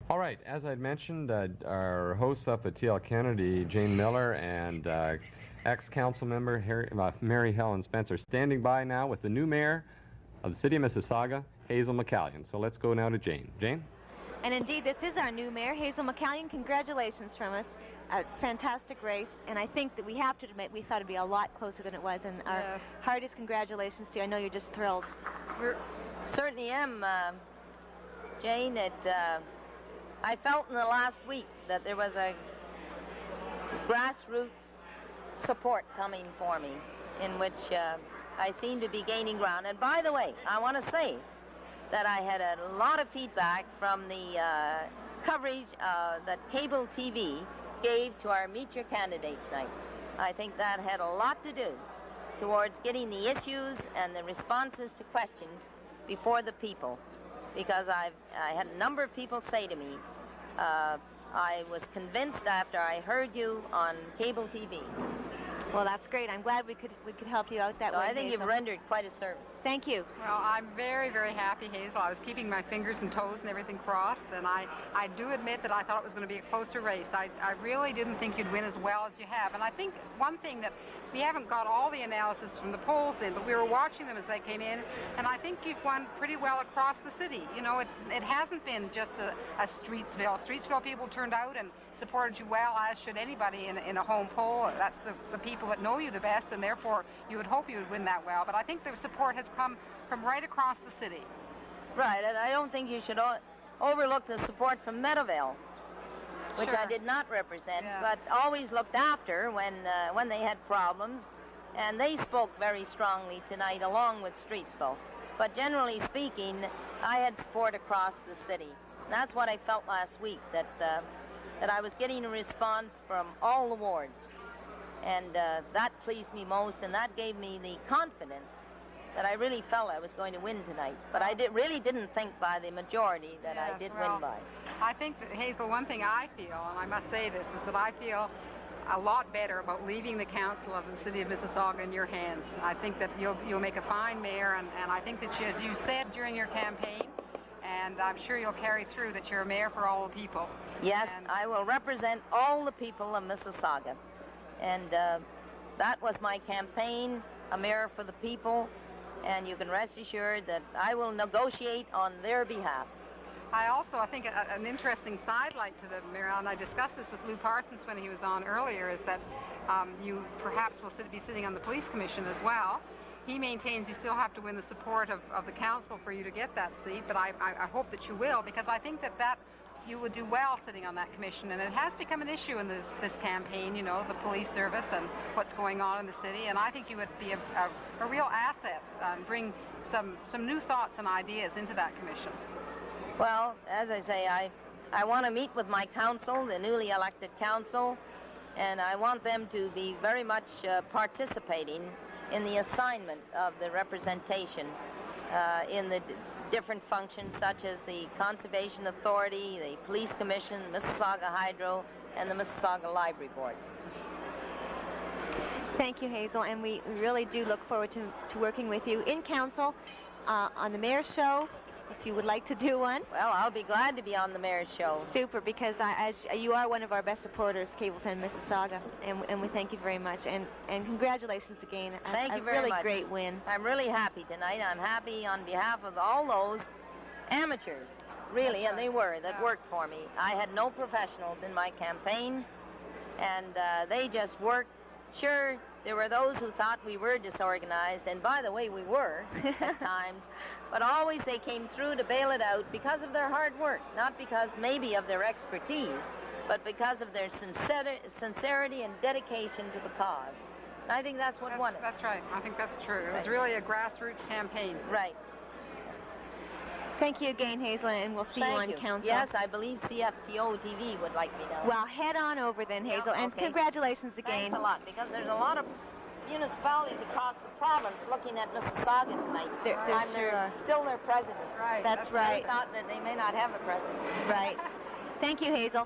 All right, as I'd mentioned, our hosts up at TL Kennedy, Jane Miller and ex-council member Mary Helen Spencer, standing by now with the new mayor of the city of Mississauga, Hazel McCallion. So let's go now to Jane. Jane? And indeed, this is our new mayor, Hazel McCallion. Congratulations from us. A fantastic race, and I think that we have to admit we thought it'd be a lot closer than it was, and our hardest congratulations to you. I know you're just thrilled. Certainly am, Jane. I felt in the last week that there was a grassroots support coming for me, in which I seem to be gaining ground. And by the way, I want to say that I had a lot of feedback from the coverage that cable TV gave to our Meet Your Candidates night. I think that had a lot to do towards getting the issues and the responses to questions before the people, because I had a number of people say to me, I was convinced after I heard you on cable TV. Well, that's great. I'm glad we could help you out that way. So I think you've rendered quite a service. Thank you. Well, I'm very, very happy, Hazel. I was keeping my fingers and toes and everything crossed, and I do admit that I thought it was going to be a closer race. I really didn't think you'd win as well as you have. And I think one thing that we haven't got all the analysis from the polls in, but we were watching them as they came in, and I think you've won pretty well across the city. You know, it hasn't been just a Streetsville. Streetsville people turned out and supported you well, as should anybody in a home poll. That's the people that know you the best, and therefore you would hope you would win that well. But I think the support has come from right across the city. Right, and I don't think you should overlook the support from Meadowvale, which Sure. I did not represent, Yeah. but always looked after when they had problems, and they spoke very strongly tonight along with Streetsville. But generally speaking, I had support across the city. And that's what I felt last week, that I was getting a response from all the wards. And that pleased me most, and that gave me the confidence that I really felt I was going to win tonight. But I really didn't think by the majority that I did win by. I think that, Hazel, one thing I feel, and I must say this, is that I feel a lot better about leaving the council of the city of Mississauga in your hands. I think that you'll make a fine mayor, and I think that as you said during your campaign, and I'm sure you'll carry through, that you're a mayor for all the people. Yes, I will represent all the people of Mississauga. And that was my campaign, a mayor for the people, and you can rest assured that I will negotiate on their behalf. I think an interesting sidelight to the mayor, and I discussed this with Lou Parsons when he was on earlier, is that you perhaps will be sitting on the police commission as well. He maintains you still have to win the support of the council for you to get that seat, but I hope that you will, because I think that you would do well sitting on that commission, and it has become an issue in this campaign, you know, the police service and what's going on in the city, and I think you would be a real asset and bring some new thoughts and ideas into that commission. Well, as I say, I want to meet with my council, the newly elected council, and I want them to be very much participating in the assignment of the representation in the different functions, such as the Conservation Authority, the Police Commission, Mississauga Hydro, and the Mississauga Library Board. Thank you, Hazel, and we really do look forward to working with you in council on the mayor's show, if you would like to do one. Well, I'll be glad to be on the mayor's show. Super, because as you are one of our best supporters, Cableton Mississauga, and we thank you very much, and congratulations again. Thank you very much. A really great win. I'm really happy tonight. I'm happy on behalf of all those amateurs, really, and they were, that worked for me. I had no professionals in my campaign, and they just worked. Sure, there were those who thought we were disorganized, and by the way, we were at times, but always they came through to bail it out because of their hard work, not because maybe of their expertise, but because of their sincerity and dedication to the cause. And I think that's what won it. That's right. I think that's true. It was really a grassroots campaign. Right. Thank you again, Hazel, and we'll see you on council. Yes, I believe CFTO TV would like me to. Well, head on over then, Hazel, and okay. Congratulations again. Thanks a lot, because there's a lot of municipalities across the province looking at Mississauga tonight. I'm still their president. Right. That's right. They thought that they may not have a president. Right. Thank you, Hazel.